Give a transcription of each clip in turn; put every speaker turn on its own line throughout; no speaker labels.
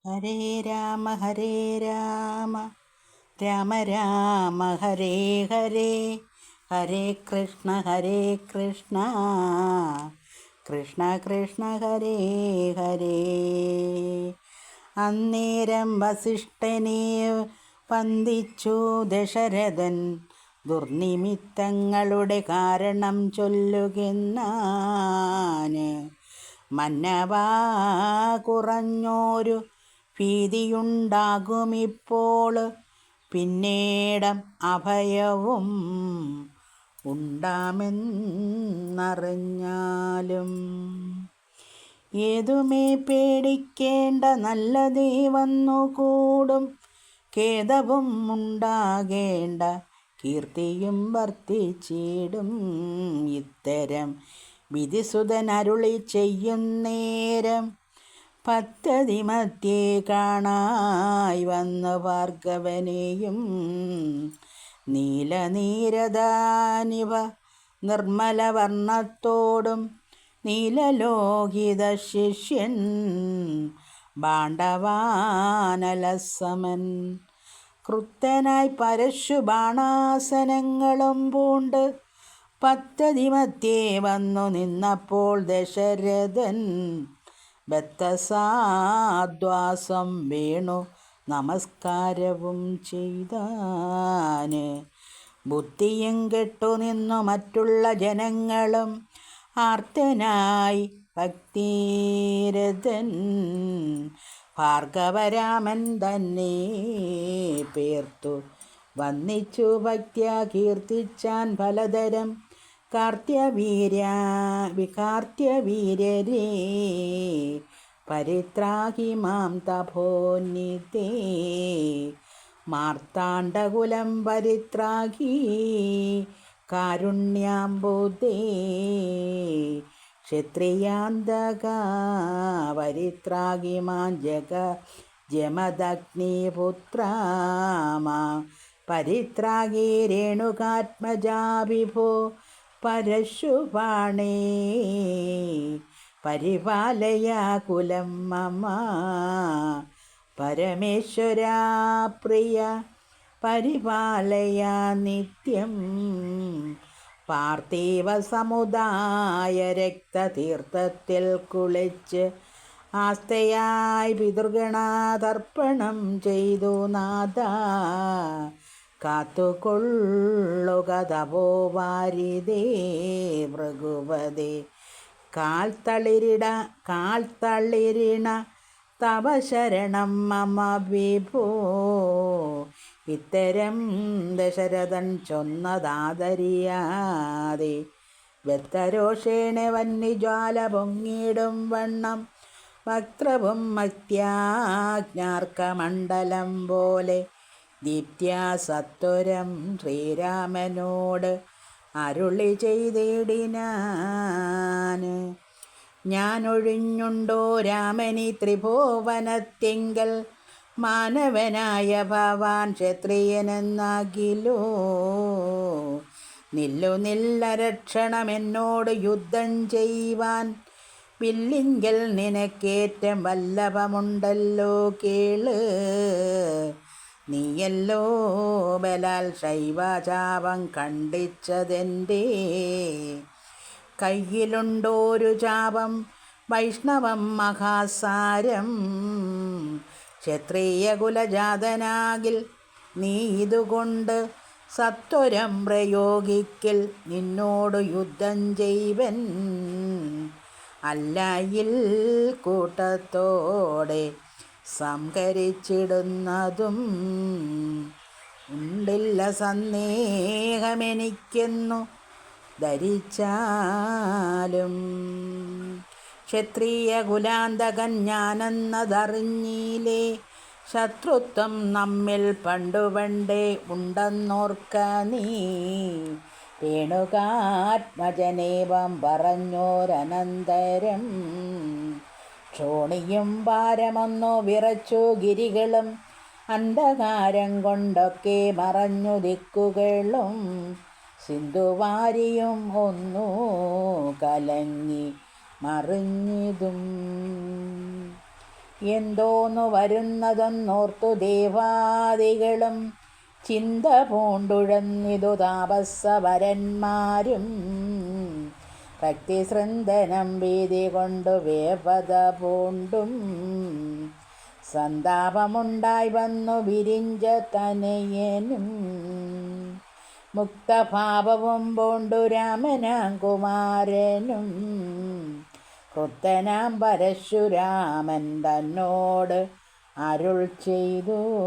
ഹരേ രാമ രാമ രാമ ഹരേ ഹരേ, ഹരേ കൃഷ്ണ കൃഷ്ണ കൃഷ്ണ ഹരേ ഹരേ. അന്നേരം വസിഷ്ഠനെ വന്ദിച്ചു ദശരഥൻ, ദുർനിമിത്തങ്ങളുടെ കാരണം ചൊല്ലുകെന്നാന്. മന്നവാ, കുറഞ്ഞോരു ഭീതിയുണ്ടാകുമിപ്പോൾ, പിന്നീടം അഭയവും ഉണ്ടാമെന്നറിഞ്ഞാലും. ഏതുമേ പേടിക്കേണ്ട, നല്ലതേ വന്നുകൂടും. ഖേദവും ഉണ്ടാകേണ്ട, കീർത്തിയും വർദ്ധിച്ചിടും. ഇത്തരം വിധിസുതൻ അരുളി ചെയ്യുന്നേരം, പദ്ധതി മധ്യേ കാണായി വന്നു ഭാർഗവനെയും. നീലനീരദാനിവ നിർമ്മലവർണ്ണത്തോടും, നീലലോഹിത ശിഷ്യൻ ബാണ്ഡവാനലസമൻ, ക്രുദ്ധനായി പരശുബാണാസനങ്ങളും പൂണ്ട്, പദ്ധതി മധ്യേ വന്നു നിന്നപ്പോൾ ദശരഥൻ ബദ്ധസാദ്വാസം വീണു നമസ്കാരവും ചെയ്താന്. ബുദ്ധിയും കെട്ടു നിന്നു മറ്റുള്ള ജനങ്ങളും, ആർത്തനായി ഭക്തിരഥൻ ഭാർഗവരാമൻ തന്നെ പേർത്തു വന്നിച്ചു ഭക്ത്യാ കീർത്തിച്ചാൻ പലതരം. കാർത്യവീര്യരേ പരിത്രാഹി മാം തപോനിധേ, മാർത്താണ്ഡകുലം പരിത്രാഹി കാരുണ്യാംബുധേ, ക്ഷത്രിയാന്തകാ പരിത്രാഹി മാം ജമദഗ്നിപുത്രാ മാം പരിത്രാഹി രേണുകാത്മജാ വിഭോ പരശുബാണേ, പരിപാലയ കുലം മമ പരമേശ്വരാ പ്രിയ, പരിപാലയ നിത്യം. പാർത്ഥിവ സമുദായ രക്തതീർത്ഥത്തിൽ കുളിച്ച്, ആസ്തയായി പിതൃഗണതർപ്പണം ചെയ്തു നാഥ, കാത്തുകൊള്ളുക തപോവാരിതേ ഭൃഗുപതേ. കാൽത്തളിരിണ തവ ശരണം മമ വിഭോ. ഇത്തരം ദശരഥൻ ചൊന്നതാദരിയാതെ, വ്യക്തരോഷേണ വന്യജ്വാല പൊങ്ങിടും വണ്ണം, വക്ത്രവും മത്യാജ്ഞാർക്കമണ്ഡലം പോലെ ദീപ്ത്യാ സത്വരം ശ്രീരാമനോട് അരുളി ചെയ്തിടിനാന്. ഞാനൊഴിഞ്ഞുണ്ടോ രാമനി ത്രിഭുവനത്തിങ്കൽ, മാനവനായ ഭവാൻ ക്ഷത്രിയനെന്നാകിലോ. നില്ലരക്ഷണമെന്നോട് യുദ്ധം ചെയ്യുവാൻ, വില്ലിങ്കൽ നിനക്കേറ്റം വല്ലഭമുണ്ടല്ലോ കേള്. നീയല്ലോ ബലാൽ ശൈവചാപം ഖണ്ഡിച്ചതെൻ്റെ, കയ്യിലുണ്ടോരു ചാപം വൈഷ്ണവം മഹാസാരം. ക്ഷത്രിയകുലജാതനാകിൽ നീ ഇതുകൊണ്ട് സത്വരം പ്രയോഗിക്കൽ, നിന്നോട് യുദ്ധം ചെയ്വൻ. അല്ലായിൽ കൂട്ടത്തോടെ സംഹരിച്ചിടുന്നതും ഉണ്ടില്ല സന്ദേഹമെനിക്കെന്നു ധരിച്ചാലും. ക്ഷത്രിയ കുലാന്തകൻ ഞാനെന്നതറിഞ്ഞീലേ, ശത്രുത്വം നമ്മിൽ പണ്ടുപണ്ടേ ഉണ്ടെന്നോർക്ക നീ. രേണുകാത്മജനേവം പറഞ്ഞോരനന്തരം, ക്ഷോണിയും ഭാരമൊന്നു വിറച്ചു ഗിരികളും, അന്ധകാരം കൊണ്ടൊക്കെ മറഞ്ഞു ദിക്കുകളും, സിന്ധുവാരിയും ഒന്നു കലങ്ങി മറിഞ്ഞിതും. എന്തോന്നു വരുന്നതെന്നോർത്തു ദേവാദികളും ചിന്ത പൂണ്ടുഴന്നിതു താപസവരന്മാരും. ഭക്തിസൃന്ദനം ഭീതി കൊണ്ടു വേപത പൂണ്ടും സന്താപമുണ്ടായി വന്നു വിരിഞ്ച തനയനും. മുക്തഭാവവും പൂണ്ടു രാമനാം കുമാരനും ക്രുദ്ധനാം പരശുരാമൻ തന്നോട് അരുൾ ചെയ്തു.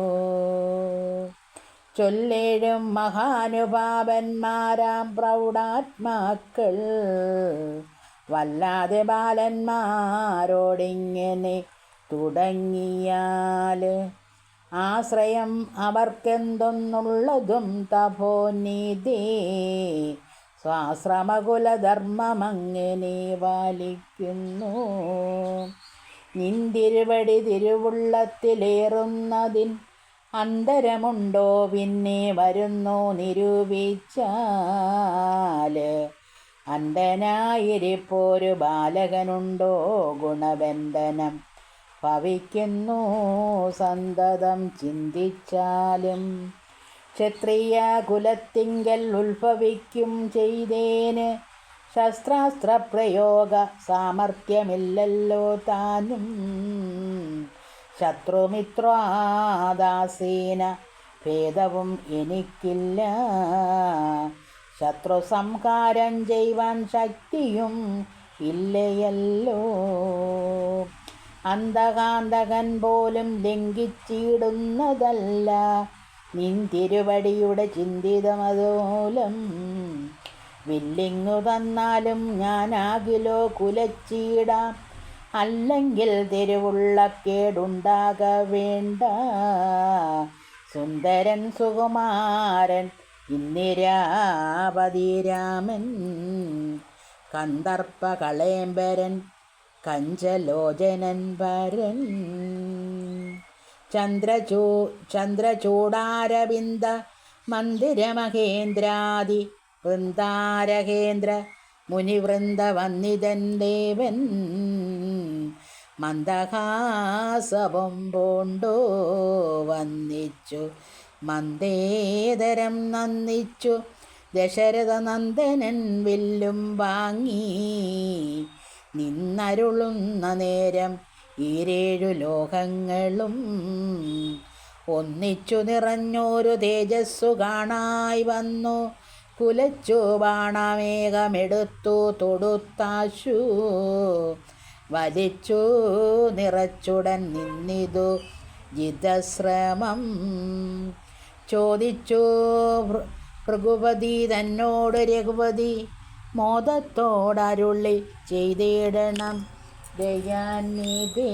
ചൊല്ലേഴും മഹാനുഭാവന്മാരാം പ്രൗഢാത്മാക്കൾ വല്ലാതെ ബാലന്മാരോടിങ്ങനെ തുടങ്ങിയാൽ ആശ്രയം അവർക്കെന്തൊന്നുള്ളതും തപോനിധി സ്വാശ്രമകുലധർമ്മമങ്ങനെ പാലിക്കുന്നു. നിന്തിരുവടി തിരുവുള്ളത്തിലേറുന്നതിൻ അന്തരമുണ്ടോ പിന്നെ വരുന്നു നിരൂപിച്ചാൽ. അന്ധനായിരിപ്പോരു ബാലകനുണ്ടോ ഗുണബന്ധനം ഭവിക്കുന്നു സന്തതം ചിന്തിച്ചാലും. ക്ഷത്രിയ കുലത്തിങ്കൽ ഉത്ഭവിക്കും ചെയ്തേന് ശസ്ത്രാസ്ത്രപ്രയോഗ സാമർഥ്യമില്ലല്ലോ താനും. ശത്രുമിത്രാദാസീന ഭേദവും എനിക്കില്ല. ശത്രുസംഹാരം ചെയ്യുവാൻ ശക്തിയും ഇല്ലയല്ലോ. അന്തകാന്തകൻ പോലും ലംഘിച്ചിടുന്നതല്ല നിൻ തിരുവടിയുടെ ചിന്തിതമതോലം. വില്ലിങ്ങു തന്നാലും ഞാനാകിലോ കുലച്ചീടാം. അല്ലെങ്കിൽ തിരുവുള്ളക്കേടുണ്ടാക വേണ്ട. സുന്ദരൻ സുകുമാരൻ ഇന്ദിരാപതിരാമൻ കന്ദർപ്പ കളേംബരൻ കഞ്ചലോചനൻ വരൻ. ചന്ദ്രചൂടാരവിന്ദ മന്ദിരമഹേന്ദ്രാദി വൃന്ദാരഹേന്ദ്ര മുനിവൃന്ദ വന്നിതൻ ദേവൻ. മന്ദഹാസവും പൂണ്ടു വന്നിച്ചു മന്ദേതരം നന്ദിച്ചു ദശരഥനന്ദനൻ വില്ലും വാങ്ങി നിന്നരുളുന്ന നേരം ഈരേഴു ലോകങ്ങളും ഒന്നിച്ചു നിറഞ്ഞോരു തേജസ്സു കാണായി വന്നു. കുലച്ചു ബാണമേഘമെടുത്തു തൊടുത്താശു വലിച്ചു നിറച്ചുടൻ നിന്നിതു ജിതശ്രമം. ചോദിച്ചു ഭൃഗുപതി തന്നോട് രഘുപതി മോദത്തോടരുളി ചെയ്തിടണം ദയാനിധി.